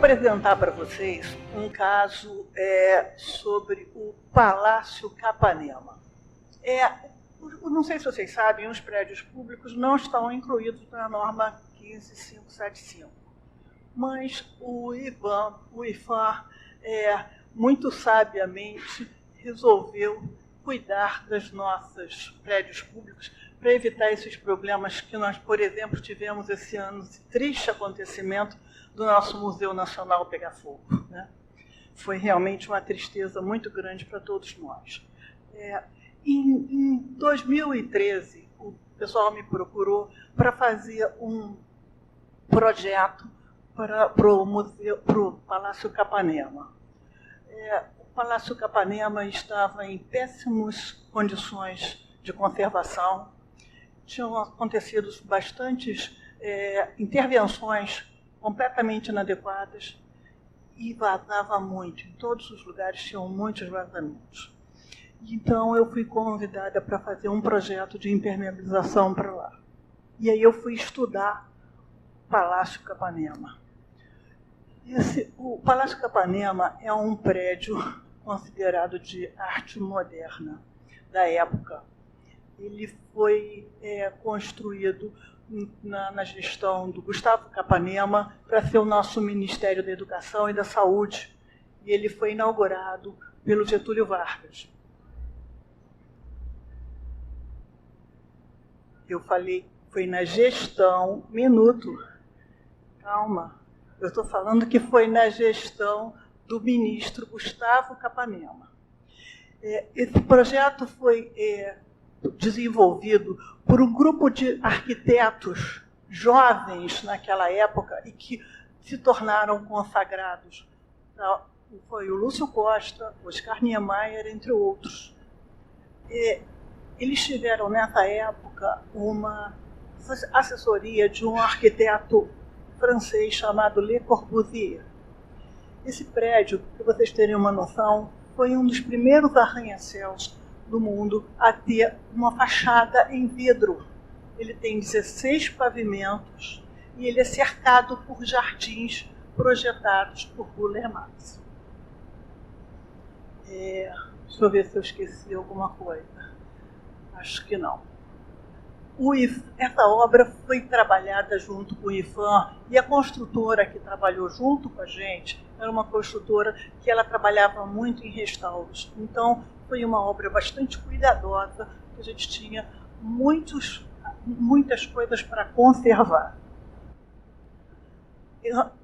apresentar para vocês um caso sobre o Palácio Capanema. Não sei se vocês sabem, os prédios públicos não estão incluídos na norma 15575, mas o IFAM, muito sabiamente, resolveu cuidar dos nossos prédios públicos para evitar esses problemas que nós, por exemplo, tivemos esse ano, esse triste acontecimento do nosso Museu Nacional pegar fogo, né? Foi realmente uma tristeza muito grande para todos nós. Em 2013, o pessoal me procurou para fazer um projeto para o Palácio Capanema. O Palácio Capanema estava em péssimas condições de conservação. Tinham acontecido bastantes intervenções completamente inadequadas e vazava muito. Em todos os lugares tinham muitos vazamentos. Então, eu fui convidada para fazer um projeto de impermeabilização para lá. E aí eu fui estudar o Palácio Capanema. O Palácio Capanema é um prédio considerado de arte moderna da época. Ele foi construído na gestão do Gustavo Capanema para ser o nosso Ministério da Educação e da Saúde. E ele foi inaugurado pelo Getúlio Vargas. Eu falei, foi na gestão, calma, eu estou falando que foi na gestão do ministro Gustavo Capanema. Esse projeto foi desenvolvido por um grupo de arquitetos jovens naquela época e que se tornaram consagrados. Foi o Lúcio Costa, Oscar Niemeyer, entre outros. Eles tiveram, nessa época, uma assessoria de um arquiteto francês chamado Le Corbusier. Esse prédio, para vocês terem uma noção, foi um dos primeiros arranha-céus do mundo a ter uma fachada em vidro. Ele tem 16 pavimentos e ele é cercado por jardins projetados por Burle Marx. Deixa eu ver se eu esqueci alguma coisa. Acho que não. Essa obra foi trabalhada junto com o IFAM e a construtora que trabalhou junto com a gente era uma construtora que ela trabalhava muito em restauros. Então, foi uma obra bastante cuidadosa, que a gente tinha muitas coisas para conservar.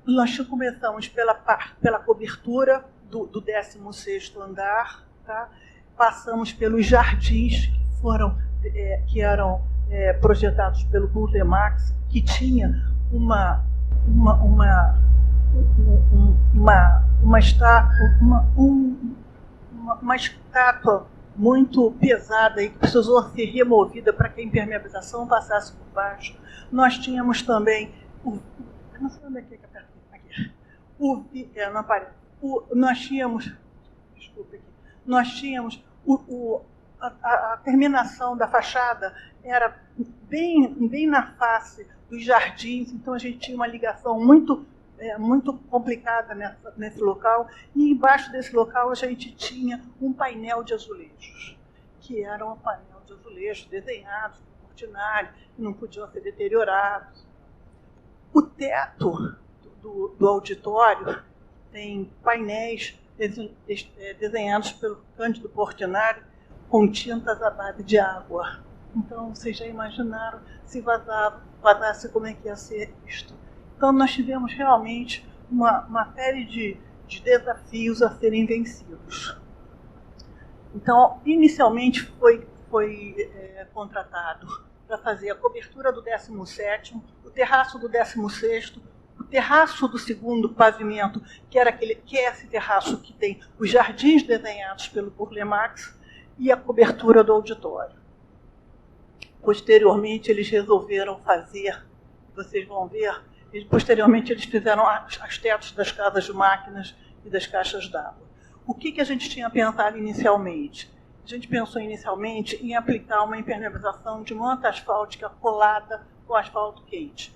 Nós começamos pela cobertura do 16º andar, tá? Passamos pelos jardins que eram projetados pelo Burle Marx, que tinha uma estátua muito pesada e que precisou ser removida para que a impermeabilização passasse por baixo. Nós tínhamos também não sei onde é que aperta aqui. Não aparece. Nós tínhamos a terminação da fachada era bem na face dos jardins, então a gente tinha uma ligação muito complicada nesse local, e embaixo desse local a gente tinha um painel de azulejos, que era um painel de azulejos desenhados por Portinari, que não podiam ser deteriorados. O teto do auditório tem painéis desenhados pelo Cândido Portinari com tintas à base de água. Então, vocês já imaginaram se vazasse como é que ia ser isto. Então, nós tivemos realmente uma série de desafios a serem vencidos. Então, inicialmente foi contratado para fazer a cobertura do 17º, o terraço do 16º, o terraço do 2º pavimento, que é esse terraço que tem os jardins desenhados pelo Burle Marx, e a cobertura do auditório. Posteriormente, eles resolveram fazer, vocês vão ver, posteriormente eles fizeram os tetos das casas de máquinas e das caixas d'água. O que a gente tinha pensado inicialmente? A gente pensou inicialmente em aplicar uma impermeabilização de manta asfáltica colada com asfalto quente.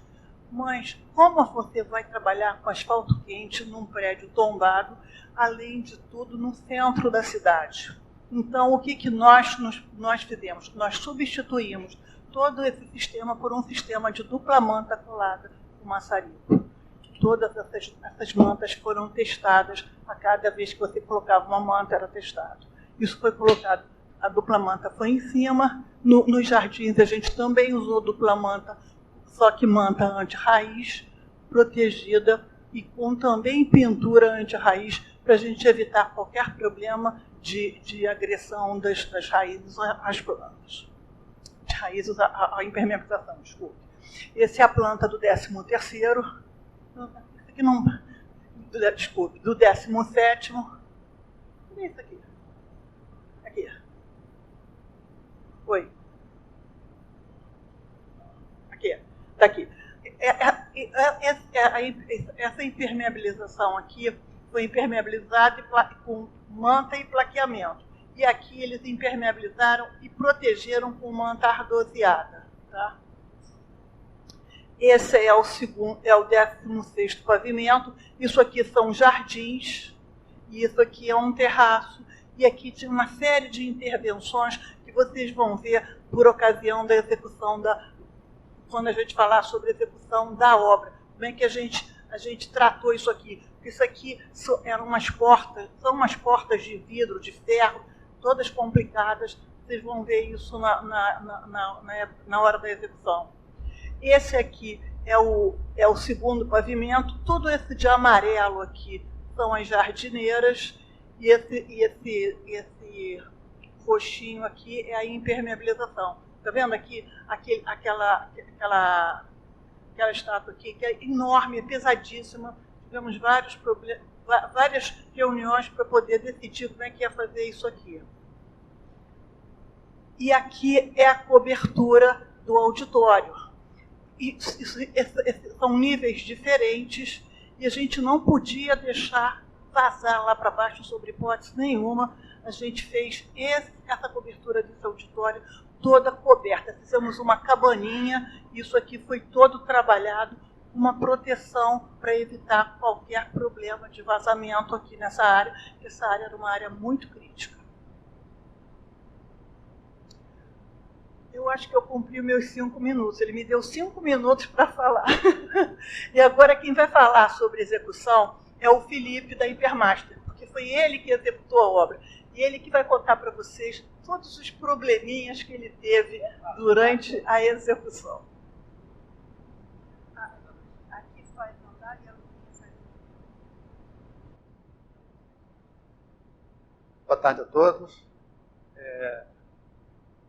mas como você vai trabalhar com asfalto quente num prédio tombado, além de tudo, no centro da cidade? Então, o que nós fizemos? Nós substituímos todo esse sistema por um sistema de dupla manta colada com maçarico. Todas essas mantas foram testadas, a cada vez que você colocava uma manta era testado. Isso foi colocado, a dupla manta foi em cima, nos jardins a gente também usou dupla manta, só que manta anti-raiz, protegida e com também pintura anti-raiz, para a gente evitar qualquer problema de agressão das raízes às plantas. De raízes à impermeabilização, desculpe. Essa é a planta do 13º, aqui não, desculpe, do 17º. Cadê isso aqui? Aqui. Oi. Aqui. Está aqui. Essa impermeabilização aqui foi impermeabilizada com manta e plaqueamento. E aqui eles impermeabilizaram e protegeram com manta ardoseada. Tá? Esse é o 16º pavimento. Isso aqui são jardins. E isso aqui é um terraço. E aqui tinha uma série de intervenções que vocês vão ver por ocasião da execução quando a gente falar sobre a execução da obra. Como é que a gente tratou isso aqui? Isso aqui são umas portas de vidro, de ferro, todas complicadas. Vocês vão ver isso na hora da execução. Esse aqui é o 2º pavimento. Tudo esse de amarelo aqui são as jardineiras. E esse roxinho aqui é a impermeabilização. Está vendo aqui aquela estátua aqui, que é enorme, pesadíssima. Tivemos várias reuniões para poder decidir como é que ia fazer isso aqui. E aqui é a cobertura do auditório. São níveis diferentes e a gente não podia deixar vazar lá para baixo sobre hipótese nenhuma. A gente fez essa cobertura desse auditório toda coberta. Fizemos uma cabaninha, isso aqui foi todo trabalhado, uma proteção para evitar qualquer problema de vazamento aqui nessa área, porque essa área era uma área muito crítica. Eu acho que eu cumpri meus 5 minutos. Ele me deu 5 minutos para falar. E agora quem vai falar sobre execução é o Felipe da Hipermaster, porque foi ele que executou a obra. E ele que vai contar para vocês todos os probleminhas que ele teve durante a execução. Aqui faz andar e Boa tarde a todos.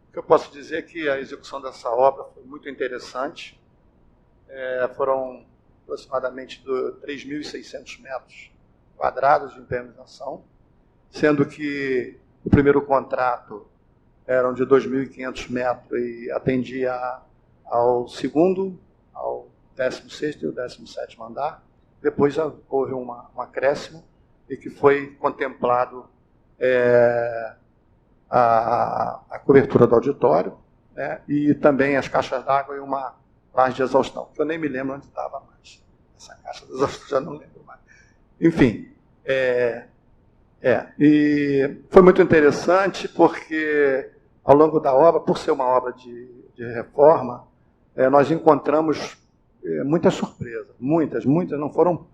O que eu posso dizer é que a execução dessa obra foi muito interessante. Foram aproximadamente 3.600 metros quadrados de impermeabilização, sendo que o primeiro contrato eram de 2.500 metros e atendia ao 2º, ao 16º e o 17º andar. Depois houve um acréscimo e que foi contemplado a cobertura do auditório, né, e também as caixas d'água e uma laje de exaustão, que eu nem me lembro onde estava mais. Essa caixa de exaustão já não lembro mais. Enfim, e foi muito interessante porque, ao longo da obra, por ser uma obra de reforma, nós encontramos muitas surpresas, muitas, não foram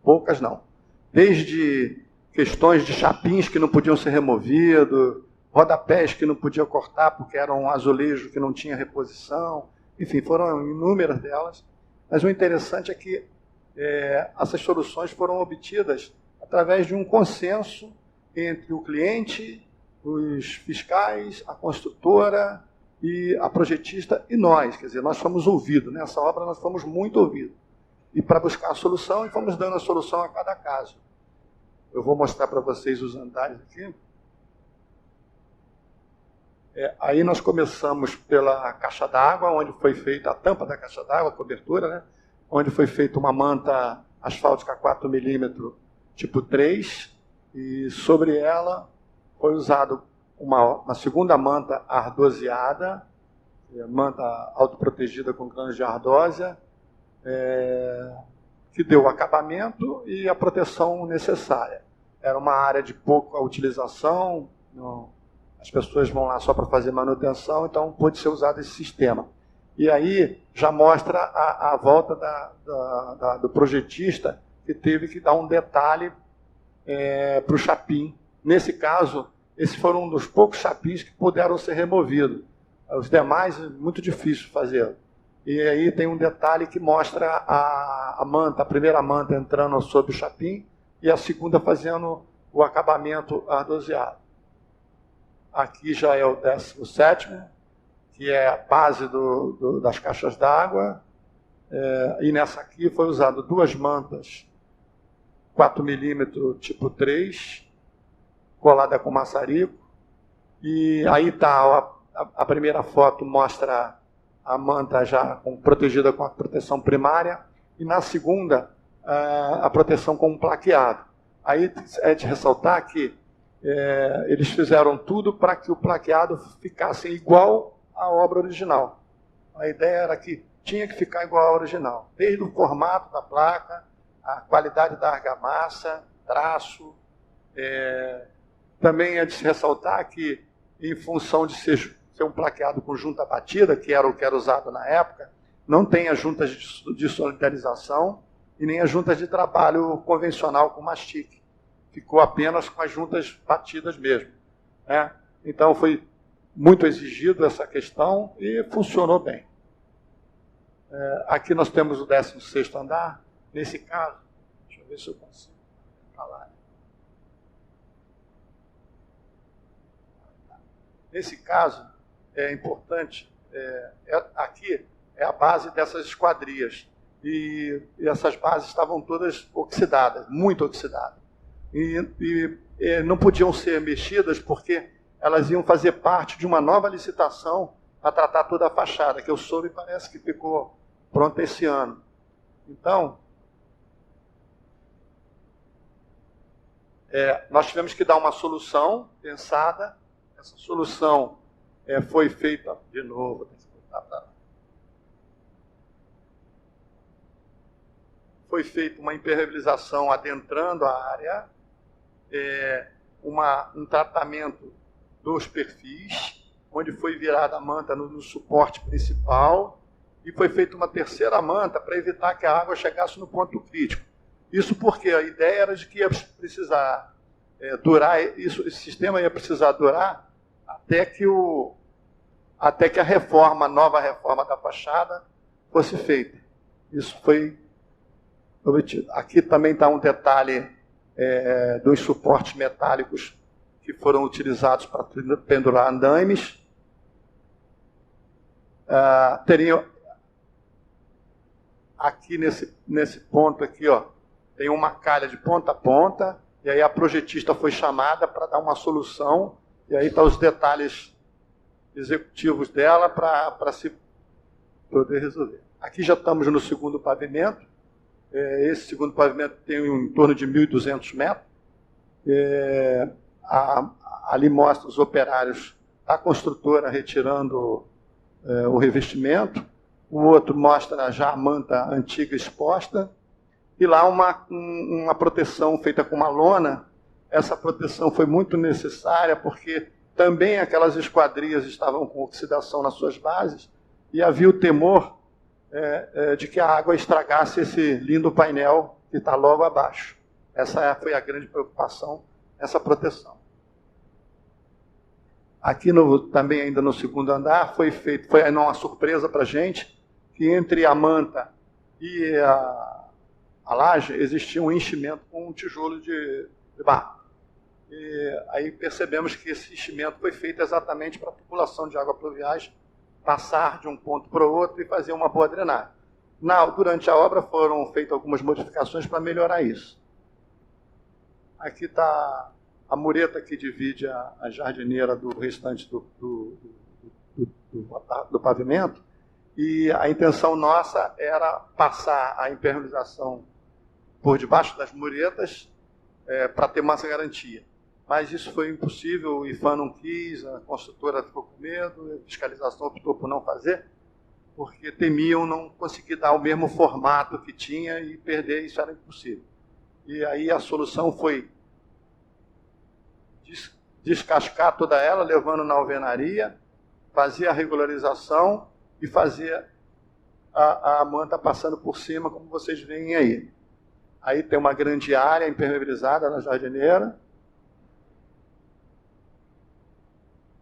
poucas não. Desde questões de chapins que não podiam ser removidos, rodapés que não podia cortar porque era um azulejo que não tinha reposição, enfim, foram inúmeras delas. Mas o interessante é que essas soluções foram obtidas através de um consenso entre o cliente, os fiscais, a construtora e a projetista e nós. Quer dizer, nós fomos ouvidos. Nessa obra nós fomos muito ouvidos. E para buscar a solução, e fomos dando a solução a cada caso. Eu vou mostrar para vocês os andares aqui. Aí nós começamos pela caixa d'água, onde foi feita a tampa da caixa d'água, a cobertura, né? Onde foi feita uma manta asfáltica 4 milímetros tipo 3, e sobre ela foi usado uma segunda manta ardoseada, manta autoprotegida com grãos de ardósia, que deu o acabamento e a proteção necessária. Era uma área de pouca utilização, as pessoas vão lá só para fazer manutenção, então pôde ser usado esse sistema. E aí já mostra a volta do projetista, que teve que dar um detalhe para o chapim. Nesse caso, esses foram um dos poucos chapins que puderam ser removidos. Os demais, é muito difícil fazer. E aí tem um detalhe que mostra a manta, a primeira manta entrando sob o chapim e a segunda fazendo o acabamento ardoseado. Aqui já é o 17º, que é a base das caixas d'água. E nessa aqui foi usado 2 mantas 4 milímetros tipo 3, colada com maçarico. E aí está a primeira foto, mostra a manta já protegida com a proteção primária, e na segunda a proteção com um plaqueado. Aí é de ressaltar que eles fizeram tudo para que o plaqueado ficasse igual à obra original. A ideia era que tinha que ficar igual à original, desde o formato da placa, a qualidade da argamassa, traço. Também é de se ressaltar que, em função de ser um plaqueado com junta batida, que era o que era usado na época, não tem as juntas de solidarização e nem as juntas de trabalho convencional com mastique. Ficou apenas com as juntas batidas mesmo. Então foi muito exigido essa questão e funcionou bem. Aqui nós temos o 16º andar. Nesse caso, deixa eu ver se eu consigo falar. Nesse caso, é importante, aqui é a base dessas esquadrias. E essas bases estavam todas oxidadas, muito oxidadas. E não podiam ser mexidas porque elas iam fazer parte de uma nova licitação para tratar toda a fachada, que eu soube, parece que ficou pronta esse ano. Então, nós tivemos que dar uma solução pensada. Essa solução foi feita, de novo, foi feita uma impermeabilização adentrando a área, um tratamento dos perfis, onde foi virada a manta no suporte principal, e foi feita uma terceira manta para evitar que a água chegasse no ponto crítico. Isso porque a ideia era de que ia precisar durar, esse sistema ia precisar durar até que a nova reforma da fachada fosse feita. Isso foi obtido. Aqui também está um detalhe dos suportes metálicos que foram utilizados para pendurar andaimes. Aqui nesse ponto aqui, tem uma calha de ponta a ponta, e aí a projetista foi chamada para dar uma solução, e aí estão os detalhes executivos dela para se poder resolver. Aqui já estamos no segundo pavimento. Esse segundo pavimento tem em torno de 1.200 metros. Ali mostra os operários da construtora retirando o revestimento. O outro mostra já a manta antiga exposta. E lá uma proteção feita com uma lona. Essa proteção foi muito necessária porque também aquelas esquadrias estavam com oxidação nas suas bases e havia o temor de que a água estragasse esse lindo painel que está logo abaixo. Essa foi a grande preocupação, essa proteção. Aqui também ainda no segundo andar foi uma surpresa para a gente, que entre a manta e a laje existia um enchimento com um tijolo de barro. E aí percebemos que esse enchimento foi feito exatamente para a população de águas pluviais passar de um ponto para o outro e fazer uma boa drenagem. Durante a obra foram feitas algumas modificações para melhorar isso. Aqui está a mureta que divide a jardineira do restante do pavimento, e a intenção nossa era passar a impermeabilização por debaixo das muretas para ter mais garantia. Mas isso foi impossível, o IFAM não quis, a construtora ficou com medo, a fiscalização optou por não fazer, porque temiam não conseguir dar o mesmo formato que tinha e perder, isso era impossível. E aí a solução foi descascar toda ela, levando na alvenaria, fazer a regularização e fazer a manta passando por cima, como vocês veem aí. Aí tem uma grande área impermeabilizada na jardineira.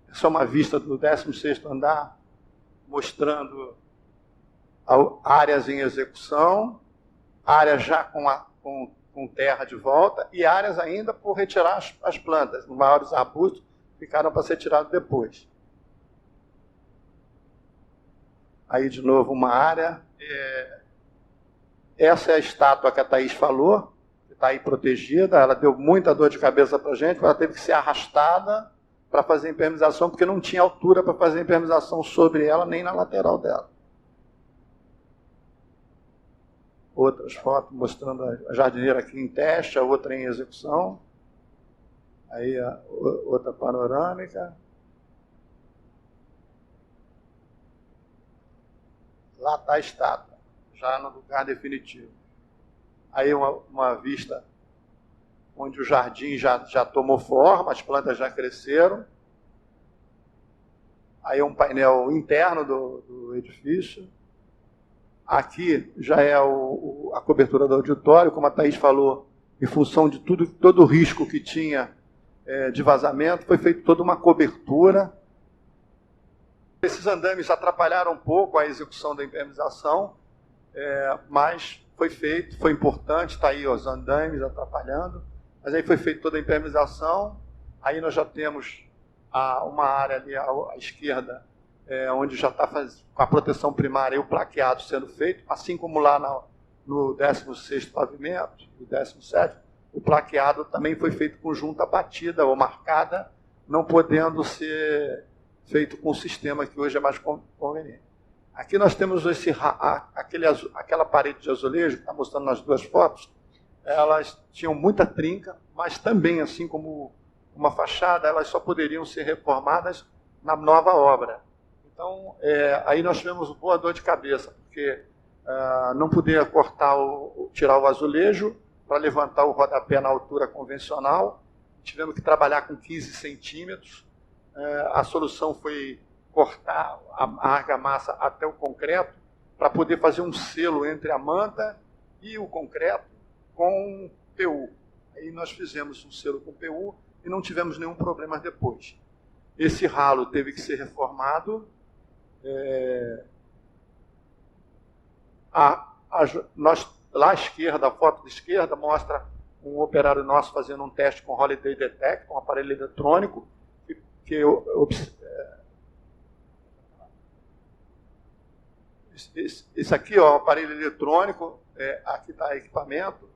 Essa é uma vista do 16º andar, mostrando áreas em execução, áreas já com terra de volta e áreas ainda por retirar as plantas. Os maiores arbustos ficaram para ser tirados depois. Aí, de novo, uma área. Essa é a estátua que a Thaís falou, que está aí protegida. Ela deu muita dor de cabeça para a gente, ela teve que ser arrastada para fazer a impermeabilização, porque não tinha altura para fazer a impermeabilização sobre ela, nem na lateral dela. Outras fotos mostrando a jardineira aqui em teste, a outra em execução. Aí a outra panorâmica. Lá está a estátua, já no lugar definitivo. Aí uma vista onde o jardim já tomou forma, as plantas já cresceram. Aí um painel interno do edifício. Aqui já é a cobertura do auditório, como a Thaís falou, em função de todo o risco que tinha de vazamento, foi feita toda uma cobertura. Esses andames atrapalharam um pouco a execução da impermeabilização, mas foi feito, foi importante, está aí os andames atrapalhando, mas aí foi feita toda a impermeabilização. Aí nós já temos uma área ali à esquerda, onde já está com a proteção primária e o plaqueado sendo feito, assim como lá no 16º pavimento, no 17º, o plaqueado também foi feito com junta batida ou marcada, não podendo ser feito com o sistema que hoje é mais conveniente. Aqui nós temos aquela parede de azulejo, que está mostrando nas duas fotos, elas tinham muita trinca, mas também, assim como uma fachada, elas só poderiam ser reformadas na nova obra. Então, aí nós tivemos boa dor de cabeça, porque não podia tirar o azulejo para levantar o rodapé na altura convencional. Tivemos que trabalhar com 15 centímetros. A solução foi cortar a argamassa até o concreto para poder fazer um selo entre a manta e o concreto com PU. Aí nós fizemos um selo com PU e não tivemos nenhum problema depois. Esse ralo teve que ser reformado. Lá à esquerda, a foto da esquerda, mostra um operário nosso fazendo um teste com Holiday Detect, um aparelho eletrônico, esse aqui, ó, aparelho eletrônico, aqui está equipamento,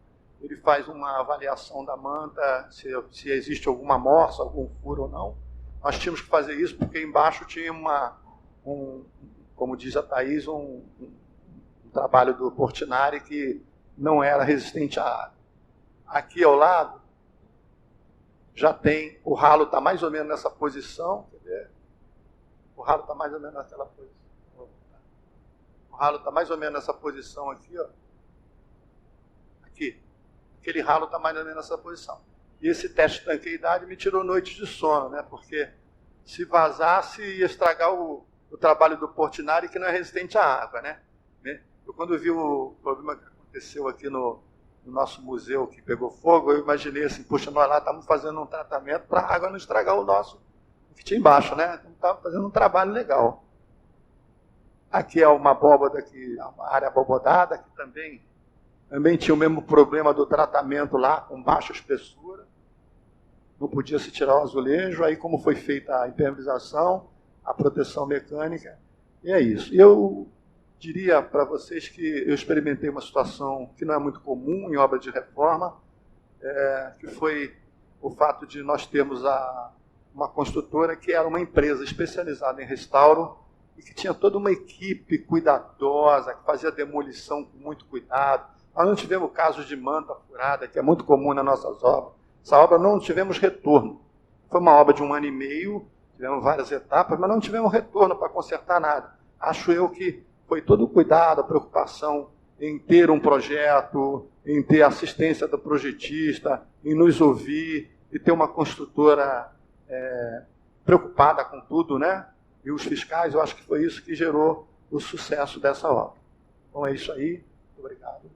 ele faz uma avaliação da manta, se existe alguma morsa, algum furo ou não. Nós tínhamos que fazer isso porque embaixo tinha como diz a Thaís, um trabalho do Portinari que não era resistente à água. Aqui ao lado, já tem, o ralo está mais ou menos nessa posição, quer ver? O ralo está mais ou menos naquela posição. O ralo está mais ou menos nessa posição aqui, ó. Aqui. Aquele ralo está mais ou menos nessa posição. E esse teste de tanqueidade me tirou noites de sono, né? Porque se vazasse, ia estragar o trabalho do Portinari, que não é resistente à água, né? Eu, quando vi o problema que aconteceu aqui no nosso museu, que pegou fogo, eu imaginei assim, poxa, nós lá estamos fazendo um tratamento para a água não estragar o que tinha embaixo, né? Então, estava fazendo um trabalho legal. Aqui é uma abóbada, uma área abobodada, que também tinha o mesmo problema do tratamento lá, com baixa espessura. Não podia se tirar o azulejo. Aí, como foi feita a impermeabilização, a proteção mecânica, e é isso. Eu diria para vocês que eu experimentei uma situação que não é muito comum em obra de reforma, que foi o fato de nós termos uma construtora que era uma empresa especializada em restauro e que tinha toda uma equipe cuidadosa, que fazia demolição com muito cuidado. Nós não tivemos casos de manta furada, que é muito comum nas nossas obras. Essa obra não tivemos retorno. Foi uma obra de 1 ano e meio, tivemos várias etapas, mas não tivemos retorno para consertar nada. Acho eu que foi todo o cuidado, a preocupação em ter um projeto, em ter assistência do projetista, em nos ouvir e ter uma construtora preocupada com tudo, né? E os fiscais, eu acho que foi isso que gerou o sucesso dessa obra. Então é isso aí. Muito obrigado.